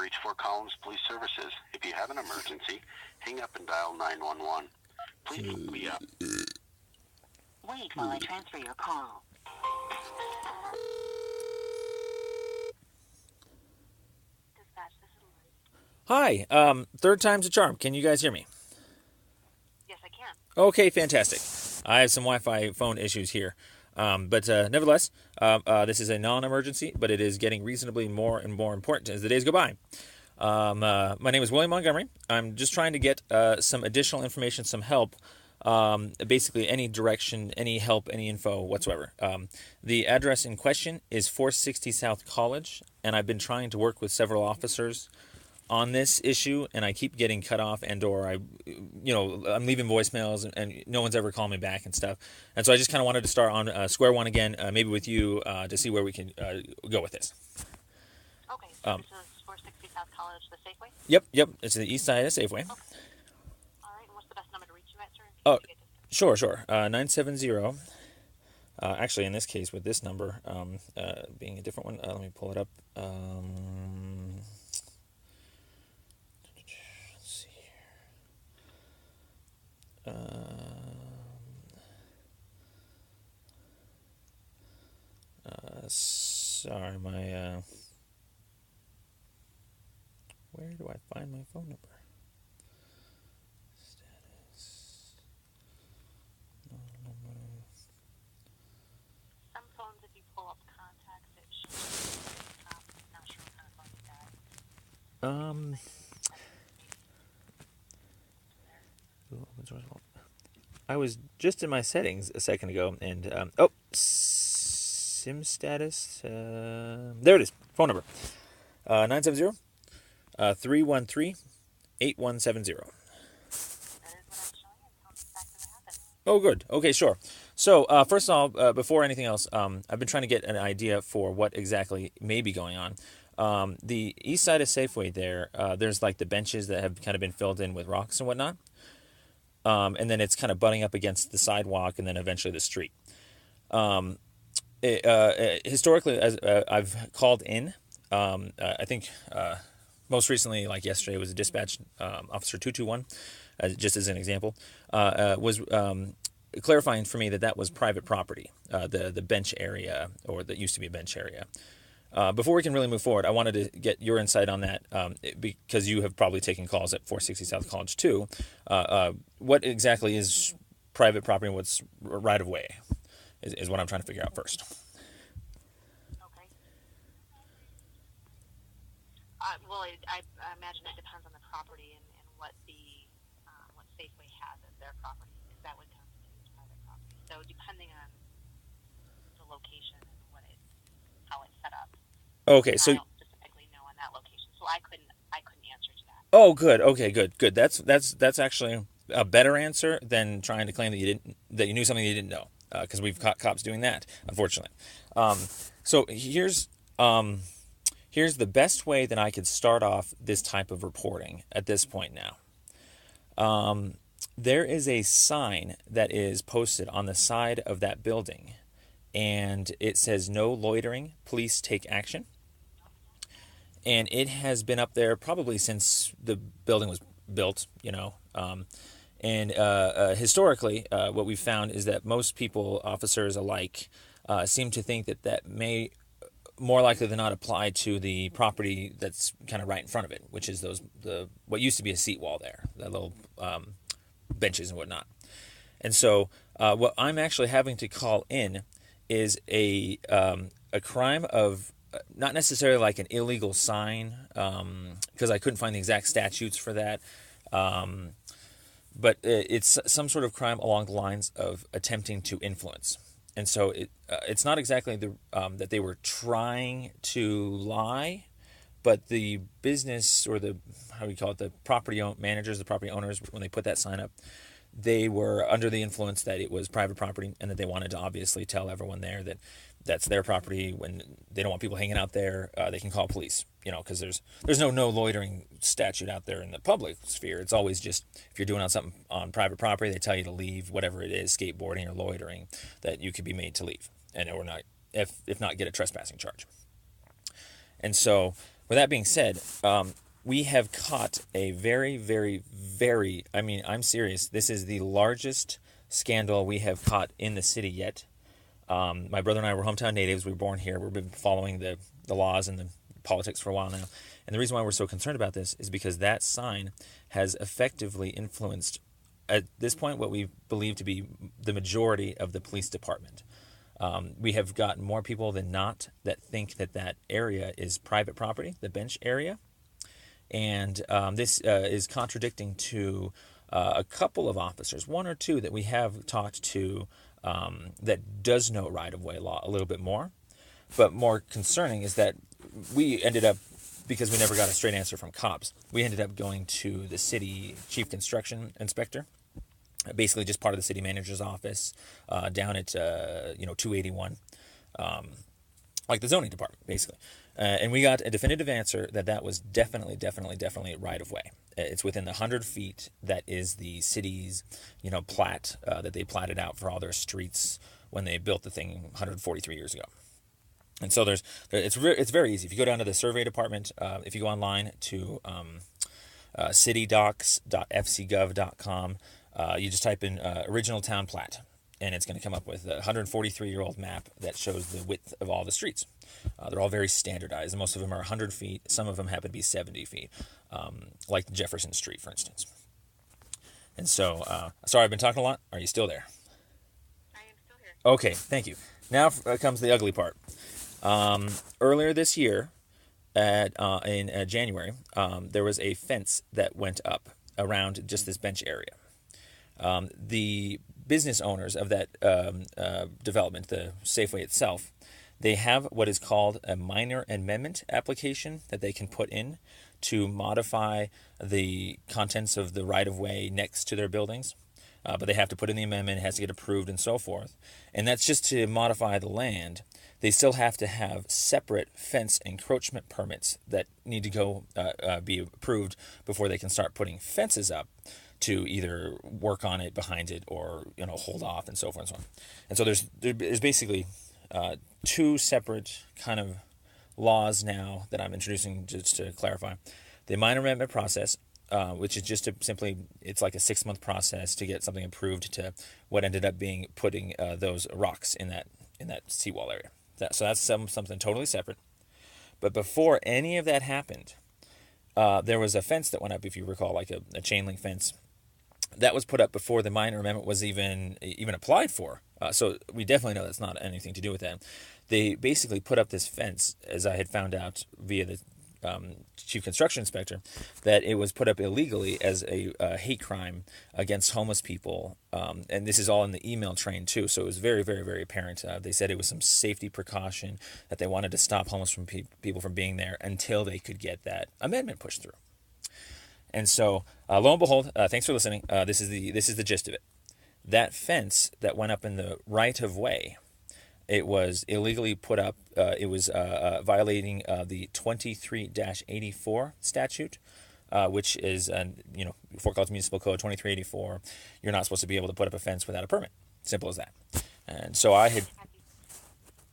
reached Fort Collins Police Services. If you have an emergency, hang up and dial 911. Please be up. Wait while I transfer your call. Dispatch, this is Lori. Hi, third time's a charm. Can you guys hear me? Yes, I can. Okay, fantastic. I have some Wi-Fi phone issues here. But nevertheless, this is a non-emergency, but it is getting reasonably more and more important as the days go by. My name is William Montgomery. I'm just trying to get some additional information, some help, basically any direction, any help, any info whatsoever. The address in question is 460 South College, and I've been trying to work with several officers on this issue, and I keep getting cut off or I'm leaving voicemails and no one's ever calling me back and stuff. And so I just kind of wanted to start on square one again, maybe with you, to see where we can go with this. Okay, so this is 460 South College, the Safeway? Yep. It's the east side of Safeway. Okay. All right, and what's the best number to reach you at, sir? Sure. 970. Actually, in this case, with this number being a different one, let me pull it up. Sorry, where do I find my phone number? Status. No number. Some phones, if you pull up contacts, it shows not sure what kind of phone you got. I was just in my settings a second ago, and SIM status. There it is. Phone number 970 313 8170. That is what I'm showing, and tell me exactly what happened. Oh, good. Okay, sure. So, first of all, before anything else, I've been trying to get an idea for what exactly may be going on. The east side of Safeway there's like the benches that have kind of been filled in with rocks and whatnot. And then it's kind of butting up against the sidewalk and then eventually the street. Historically, as I've called in, I think most recently, like yesterday, was a dispatch officer 221, just as an example, was clarifying for me that was private property, the bench area, or that used to be a bench area. Before we can really move forward, I wanted to get your insight on that because you have probably taken calls at 460 South College too. What exactly is private property and what's right of way is what I'm trying to figure out first. Okay. Well, I imagine it depends on the property and what what Safeway has as their property, because that would constitute private property. So depending on the location and how it's set up. Okay, so I don't specifically know on that location, so I couldn't answer to that. Oh, good. Okay, good. That's actually a better answer than trying to claim that you knew something you didn't know, because we've caught cops doing that, unfortunately. So here's the best way that I could start off this type of reporting at this point now. There is a sign that is posted on the side of that building, and it says "No loitering. Police take action." And it has been up there probably since the building was built, historically, what we've found is that most people, officers alike, seem to think that may more likely than not apply to the property that's kind of right in front of it, which is what used to be a seat wall there, the little benches and whatnot. And so what I'm actually having to call in is a crime of not necessarily like an illegal sign, because I couldn't find the exact statutes for that, but it's some sort of crime along the lines of attempting to influence. And so it's not exactly that they were trying to lie, but the business, or the property managers, the property owners, when they put that sign up, they were under the influence that it was private property, and that they wanted to obviously tell everyone there that that's their property. When they don't want people hanging out there, they can call police, because there's no loitering statute out there in the public sphere. It's always just, if you're doing something on private property, they tell you to leave, whatever it is, skateboarding or loitering, that you could be made to leave, or not, if not, get a trespassing charge. And so with that being said, we have caught a very, very, very, I mean, I'm serious. This is the largest scandal we have caught in the city yet. My brother and I were hometown natives. We were born here. We've been following the laws and the politics for a while now. And the reason why we're so concerned about this is because that sign has effectively influenced, at this point, what we believe to be the majority of the police department. We have gotten more people than not that think that that area is private property, the bench area. And this is contradicting to a couple of officers, one or two that we have talked to that does know right-of-way law a little bit more. But more concerning is that we ended up, because we never got a straight answer from cops, we ended up going to the city chief construction inspector, basically just part of the city manager's office down at 281, like the zoning department, basically. And we got a definitive answer that that was definitely right of way. It's within the 100 feet that is the city's, plat that they platted out for all their streets when they built the thing 143 years ago. And so it's very easy. If you go down to the survey department, if you go online to citydocs.fcgov.com, you just type in original town plat, and it's going to come up with a 143-year-old map that shows the width of all the streets. They're all very standardized, and most of them are 100 feet. Some of them happen to be 70 feet, like Jefferson Street, for instance. And so, sorry, I've been talking a lot. Are you still there? I am still here. Okay, thank you. Now comes the ugly part. Earlier this year, in January, there was a fence that went up around just this bench area. The business owners of that development, the Safeway itself, they have what is called a minor amendment application that they can put in to modify the contents of the right-of-way next to their buildings. But they have to put in the amendment, it has to get approved and so forth. And that's just to modify the land. They still have to have separate fence encroachment permits that need to go be approved before they can start putting fences up to either work on it, behind it, or hold off and so forth and so on. And so there's basically two separate kind of laws now that I'm introducing just to clarify. The minor amendment process, which is just it's like a 6-month process to get something approved, to what ended up being putting those rocks in that seawall area. So that's something totally separate. But before any of that happened, there was a fence that went up, if you recall, like a chain link fence. That was put up before the minor amendment was even applied for. So we definitely know that's not anything to do with that. They basically put up this fence, as I had found out via the chief construction inspector, that it was put up illegally as a hate crime against homeless people. And this is all in the email train too. So it was very, very, very apparent. They said it was some safety precaution that they wanted to stop homeless people from being there until they could get that amendment pushed through. And so, lo and behold, thanks for listening. This is the gist of it. That fence that went up in the right of way, it was illegally put up. It was violating the 23-84 statute, which is, Fort Collins Municipal Code 2384. You're not supposed to be able to put up a fence without a permit. Simple as that. And so I had.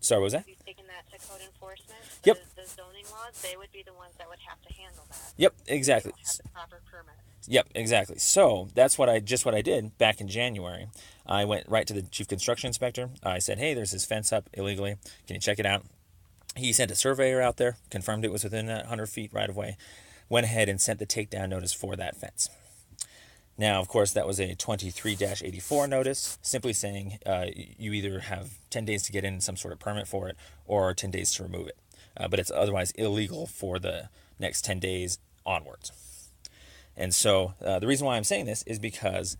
Sorry, what was that? Have you taken that to code enforcement? Yep. The zoning laws, they would be the ones that would have to handle that. Yep, exactly. They don't have the proper permit. Yep, exactly. So that's what I did back in January. I went right to the chief construction inspector. I said, hey, there's this fence up illegally. Can you check it out? He sent a surveyor out there, confirmed it was within that 100 feet right of way, went ahead and sent the takedown notice for that fence. Now, of course, that was a 23-84 notice, simply saying you either have 10 days to get in some sort of permit for it or 10 days to remove it. But it's otherwise illegal for the next 10 days onwards. And so the reason why I'm saying this is because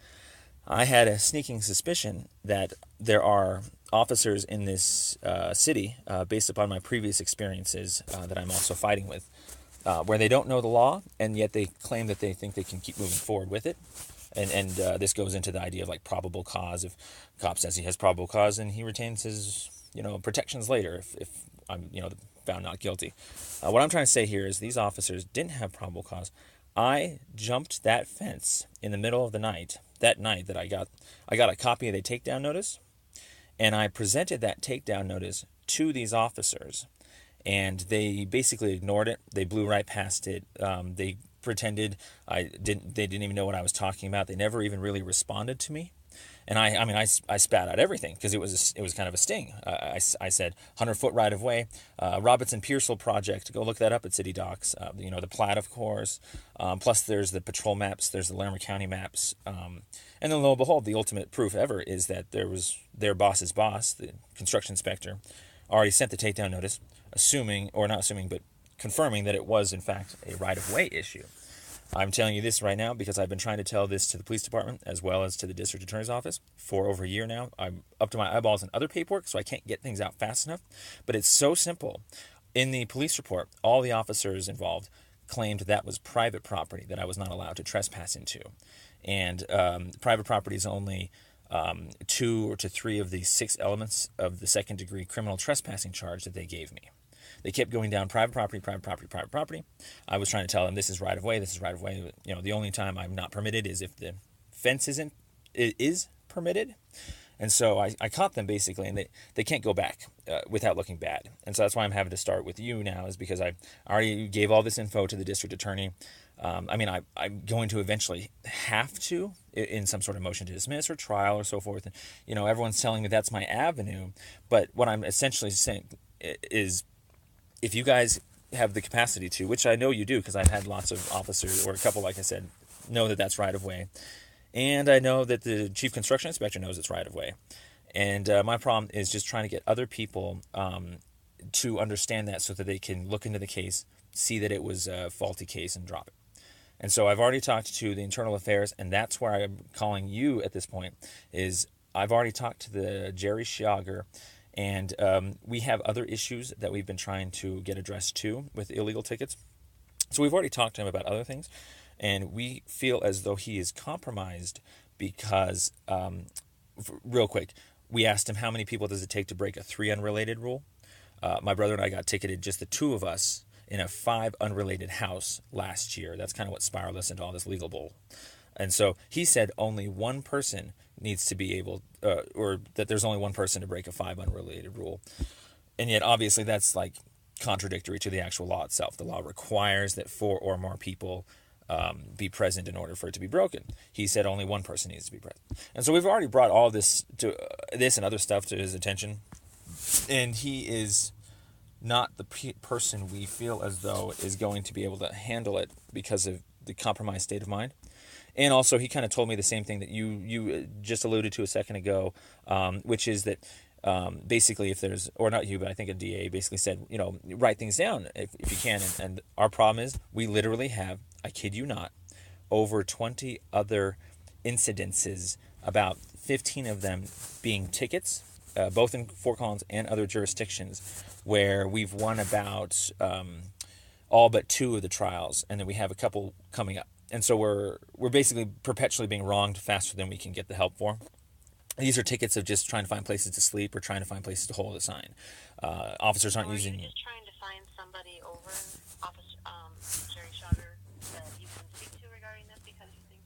I had a sneaking suspicion that there are officers in this city, based upon my previous experiences that I'm also fighting with, where they don't know the law, and yet they claim that they think they can keep moving forward with it. And this goes into the idea of like probable cause. If a cop says he has probable cause, and he retains his protections later if I'm found not guilty. What I'm trying to say here is these officers didn't have probable cause. I jumped that fence in the middle of the night. That night that I got a copy of the takedown notice, and I presented that takedown notice to these officers. and they basically ignored it. They blew right past it. They pretended they didn't even know what I was talking about. They never even really responded to me. And I spat out everything because it was kind of a sting. I said 100-foot right of way, Robinson Pearsall project. Go look that up at City Docs. The plat, of course. Plus, there's the patrol maps. There's the Larimer County maps. And then lo and behold, the ultimate proof ever is that there was their boss's boss, the construction inspector, already sent the takedown notice, but confirming that it was in fact a right of way issue. I'm telling you this right now because I've been trying to tell this to the police department as well as to the district attorney's office for over a year now. I'm up to my eyeballs in other paperwork, so I can't get things out fast enough. But it's so simple. In the police report, all the officers involved claimed that was private property that I was not allowed to trespass into. And private property is only 2 to 3 of the 6 elements of the second-degree criminal trespassing charge that they gave me. They kept going down private property, private property, private property. I was trying to tell them this is right of way, this is right of way. The only time I'm not permitted is if the fence is permitted. And so I caught them basically, and they can't go back without looking bad. And so that's why I'm having to start with you now, is because I already gave all this info to the district attorney. I'm going to eventually have to, in some sort of motion to dismiss or trial or so forth. And, everyone's telling me that's my avenue. But what I'm essentially saying is, if you guys have the capacity to, which I know you do because I've had lots of officers, or a couple, like I said, know that that's right of way. And I know that the chief construction inspector knows it's right of way. And my problem is just trying to get other people to understand that so that they can look into the case, see that it was a faulty case, and drop it. And so I've already talked to the internal affairs, and that's where I'm calling you at this point, is I've already talked to the Jerry Schiager. And we have other issues that we've been trying to get addressed too with illegal tickets. So we've already talked to him about other things. And we feel as though he is compromised because, real quick, we asked him how many people does it take to break a 3 unrelated rule. My brother and I got ticketed, just the 2 of us, in a 5 unrelated house last year. That's kind of what spiraled us into all this legal bull. And so he said only one person needs to be able, or that there's only one person to break a 5 unrelated rule. And yet, obviously, that's like contradictory to the actual law itself. The law requires that 4 or more people be present in order for it to be broken. He said only one person needs to be present. And so we've already brought all this and other stuff to his attention. And he is not the person we feel as though is going to be able to handle it because of the compromised state of mind. And also, he kind of told me the same thing that you just alluded to a second ago, which is that basically if there's, or not you, but I think a DA basically said, write things down if you can. And our problem is we literally have, I kid you not, over 20 other incidences, about 15 of them being tickets, both in Fort Collins and other jurisdictions, where we've won about all but 2 of the trials, and then we have a couple coming up. And so we're basically perpetually being wronged faster than we can get the help for. These are tickets of just trying to find places to sleep or trying to find places to hold a sign. Officers aren't using. Are you just trying to find somebody over Jerry Schauger that you can speak to regarding this because you think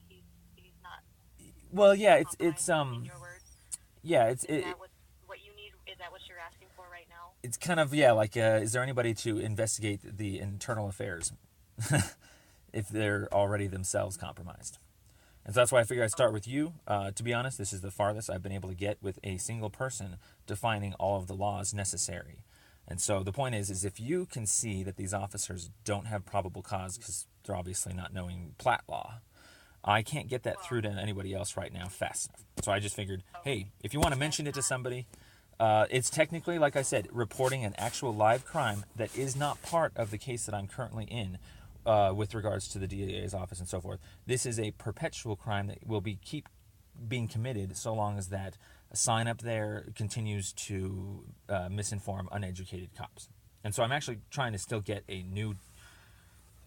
he's not? Well, yeah, it's in your words? Yeah, Is that what you need? Is that what you're asking for right now? It's kind of is there anybody to investigate the internal affairs if they're already themselves compromised? And so that's why I figure I'd start with you. To be honest, this is the farthest I've been able to get with a single person defining all of the laws necessary. And so the point is if you can see that these officers don't have probable cause because they're obviously not knowing plat law, I can't get that through to anybody else right now fast enough. So I just figured, hey, if you want to mention it to somebody, it's technically, like I said, reporting an actual live crime that is not part of the case that I'm currently in with regards to the DA's office and so forth. This is a perpetual crime that will keep being committed so long as that sign up there continues to misinform uneducated cops. And so I'm actually trying to still get a new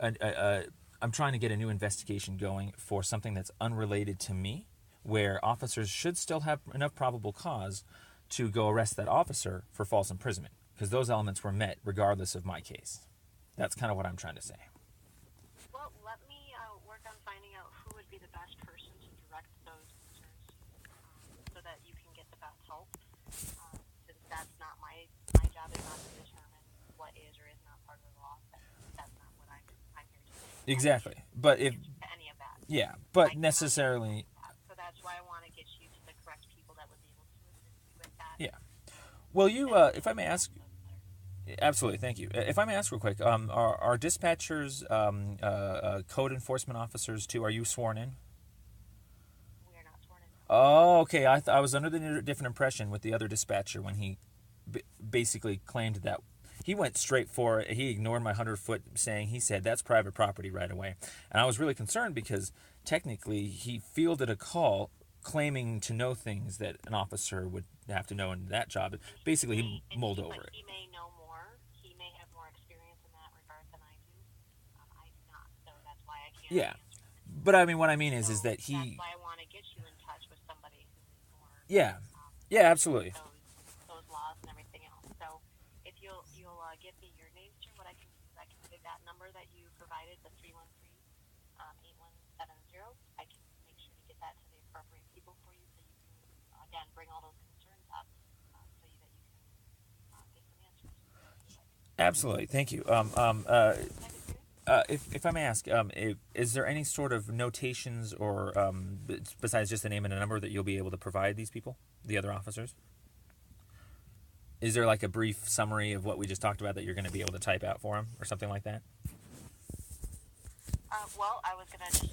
investigation going for something that's unrelated to me, where officers should still have enough probable cause to go arrest that officer for false imprisonment, because those elements were met regardless of my case. That's kind of what I'm trying to say. Well, let me work on finding out who would be the best person to direct those concerns so that you can get the best help. Since that's not my job is not to determine what is or Exactly. But if to any of that. yeah, I but cannot answer necessarily that. So that's why I want to get you to the correct people that would be able to assist you with that. yeah. Well, you That if I may ask, also is better. absolutely, thank you. If I may ask real quick, are dispatchers code enforcement officers too? Are you sworn in? We are not sworn in. Oh, okay. I was under the different impression with the other dispatcher when he basically claimed that he went straight for it. He ignored my 100-foot saying. He said that's private property right away, and I was really concerned because technically he fielded a call claiming to know things that an officer would have to know in that job. Basically, he mulled over But it. he may know more. He may have more experience in that regard than I do. I do not, so that's why I can't Yeah, answer that. but I mean, what I mean So is that that's he, why I want to get you in touch with somebody who is more yeah, yeah, familiar with absolutely. those laws and everything else. So if you'll give me your name, sir, what I can do is I can give that number that you provided, the 313-8170. I can make sure to get that to the appropriate people for you, so you can again bring all those concerns up, so that you can get some answers. If you'd like. Absolutely, thank you. That'd be great. If I may ask, is there any sort of notations or besides just the name and a number that you'll be able to provide these people, the other officers? Is there like a brief summary of what we just talked about that you're going to be able to type out for them or something like that? Well, I was gonna just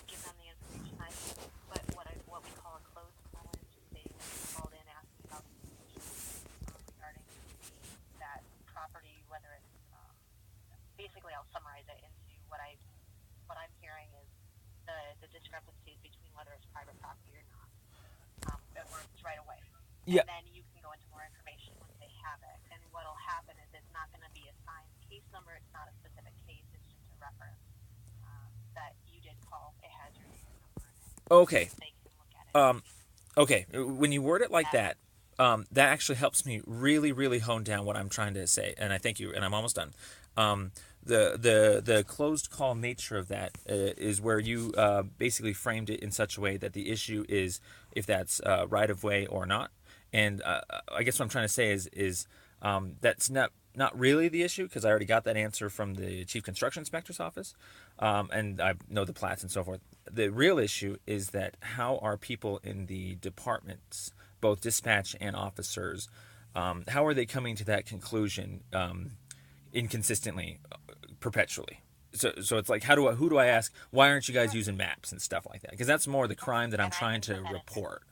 give them the information. I can put what we call a closed call in, just say that you called in asking about the information regarding that property, whether it's basically I'll summarize it into what I'm hearing is the discrepancies between whether it's private property or not, or it's right away. And Yeah. then you can go into more information once they have it. And what'll happen is it's not going to be a signed case number. It's not a specific case. It's just a reference that you did call. It has your name and number in it, Okay. so they can look at it. Um, okay. When you word it like That that, that actually helps me really, really hone down what I'm trying to say. And I thank you. And I'm almost done. The closed call nature of that is where you basically framed it in such a way that the issue is if that's right of way or not. And I guess what I'm trying to say is that's not really the issue because I already got that answer from the chief construction inspector's office, and I know the plats and so forth. The real issue is that how are people in the departments, both dispatch and officers, how are they coming to that conclusion inconsistently, perpetually? So it's like who do I ask? Why aren't you guys using maps and stuff like that? Because that's more the crime that I'm and I trying can to put that in there. report.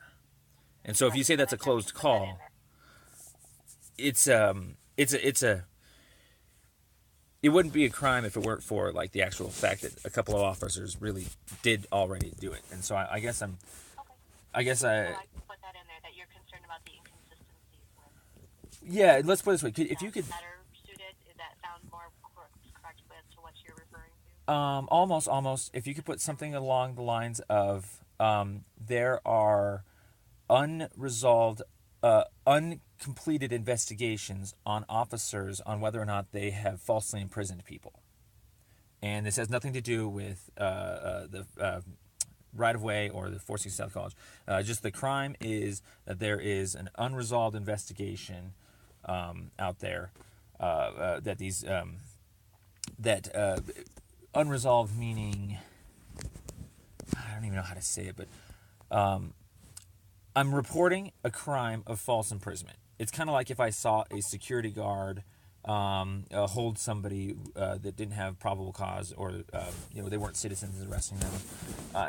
And so if you Right. say So that's I a can closed put that in call, there. it's a it wouldn't be a crime if it weren't for like the actual fact that a couple of officers really did already do it. And so I guess Okay. I guess So I can put that in there that you're concerned about the inconsistencies with yeah. Let's put it this way: if you that could better suited. Does that sound more correct with to what you're referring to? almost if you could put something along the lines of there are unresolved, uncompleted investigations on officers on whether or not they have falsely imprisoned people. And this has nothing to do with the right of way or the 460 South College. Just the crime is that there is an unresolved investigation out there that these that unresolved meaning I don't even know how to say it, but I'm reporting a crime of false imprisonment. It's kind of like if I saw a security guard hold somebody that didn't have probable cause, or they weren't citizens, arresting them.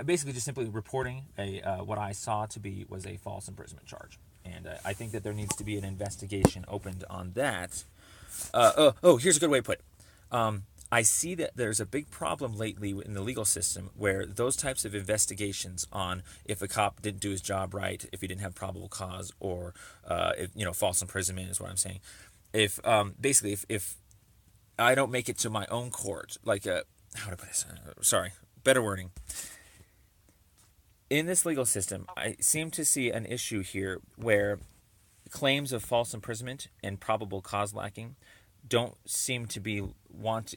Basically, just simply reporting what I saw to be was a false imprisonment charge, and I think that there needs to be an investigation opened on that. Here's a good way to put it. I see that there's a big problem lately in the legal system where those types of investigations on if a cop didn't do his job right, if he didn't have probable cause, or if, false imprisonment is what I'm saying. If basically if I don't make it to my own court, like how to put this? Sorry, better wording. In this legal system, I seem to see an issue here where claims of false imprisonment and probable cause lacking don't seem to be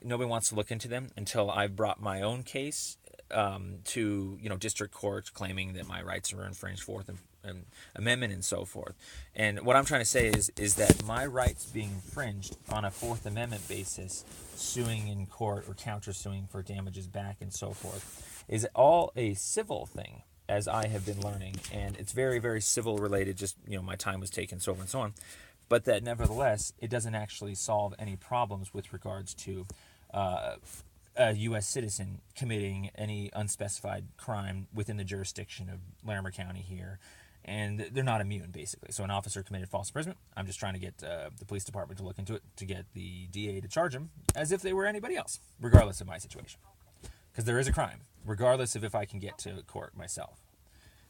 nobody wants to look into them until I've brought my own case to district court claiming that my rights are infringed, Amendment and so forth. And what I'm trying to say is that my rights being infringed on a Fourth Amendment basis, suing in court or countersuing for damages back and so forth, is all a civil thing, as I have been learning, and it's very, very civil related. Just my time was taken, so on and so on. But that nevertheless, it doesn't actually solve any problems with regards to a U.S. citizen committing any unspecified crime within the jurisdiction of Larimer County here. And they're not immune, basically. So an officer committed false imprisonment. I'm just trying to get the police department to look into it, to get the DA to charge him as if they were anybody else, regardless of my situation. Because there is a crime, regardless of if I can get to court myself.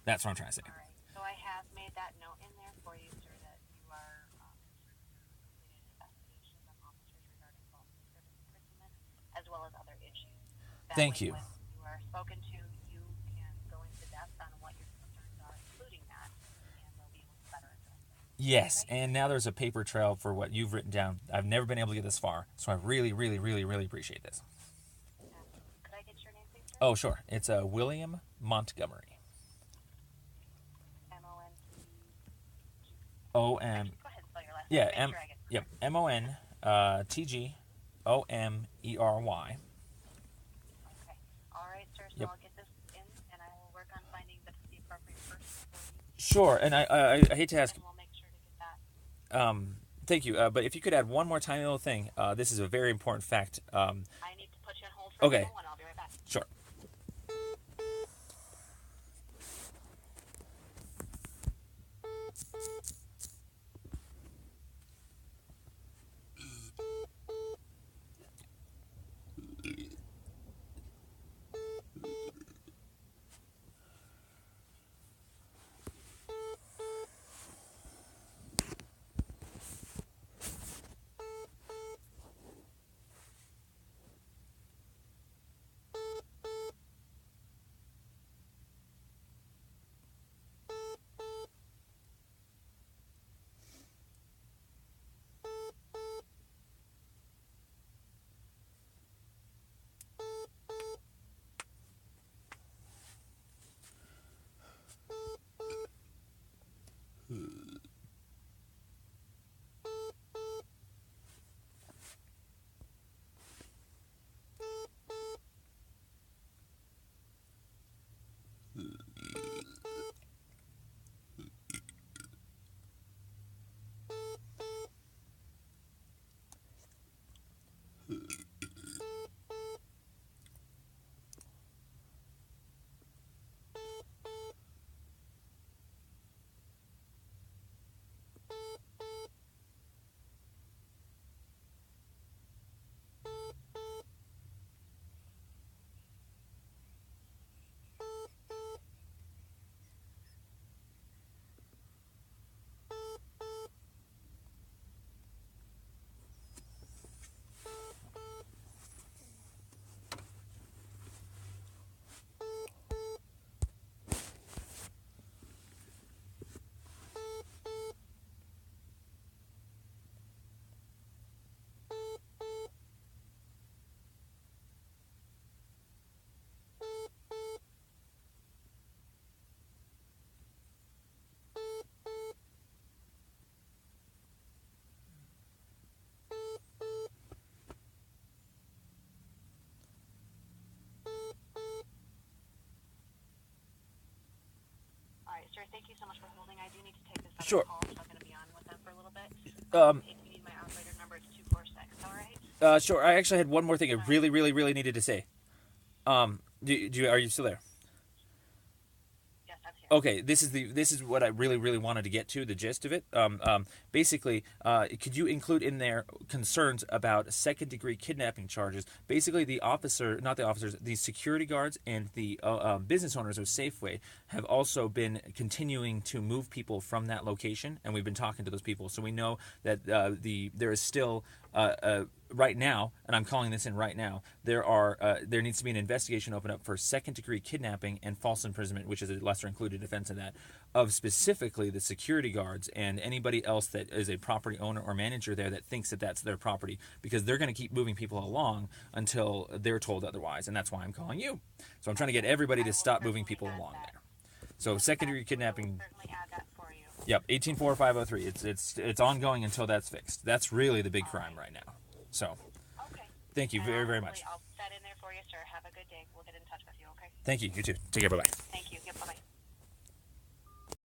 That's what I'm trying to say. All right. So I have made that note in there for you, sir, that you are completed investigations on officers regarding false imprisonment, as well as other issues. Thank you. When you are spoken to, you can go into depth on what your concerns are, including that, and they'll be able to better address it. Yes, and now there's a paper trail for what you've written down. I've never been able to get this far, so I really, really, really, really appreciate this. Absolutely. Could I get your name, please, sir? Oh, sure. It's William Montgomery. M-O-N-T... O-M... Go ahead and spell your last Yeah, name. Make sure I get it. Yep, M-O-N-T-G-O-M-E-R-Y. Okay. All right, sir. So Yep. I'll get this in, and I will work on finding the appropriate person for you, Sure, and I hate to ask... and we'll make sure to get that. Thank you, but if you could add one more tiny little thing, this is a very important fact. I need to put you on hold for Okay. a moment. I'll be right back. Sure. All right, sir. Thank you so much for holding. I do need to take this other Sure. call, so I'm going to be on with them for a little bit. Um, If you need my operator number, it's 246. All right. Sure. I actually had one more thing I really, really, really needed to say. Are you still there? Yes, I'm here. Okay, this is what I really, really wanted to get to, the gist of it. Basically, could you include in there concerns about second-degree kidnapping charges? Basically, the security guards and the business owners of Safeway have also been continuing to move people from that location, and we've been talking to those people, so we know that there is still right now, and I'm calling this in right now, there needs to be an investigation opened up for second-degree kidnapping and false imprisonment, which is a lesser-included offense of that, of specifically the security guards and anybody else that is a property owner or manager there that thinks that that's their property, because they're going to keep moving people along until they're told otherwise, and that's why I'm calling you. So I'm trying to get everybody to stop moving people along there. So secondary kidnapping. We'll certainly add that for you. Yep, 184503. It's ongoing until that's fixed. That's really the big crime right now. So, Okay. thank you very, very much. I'll set in there for you, sir. Have a good day. We'll get in touch with you, okay? Thank you. You too. Take care. Bye-bye.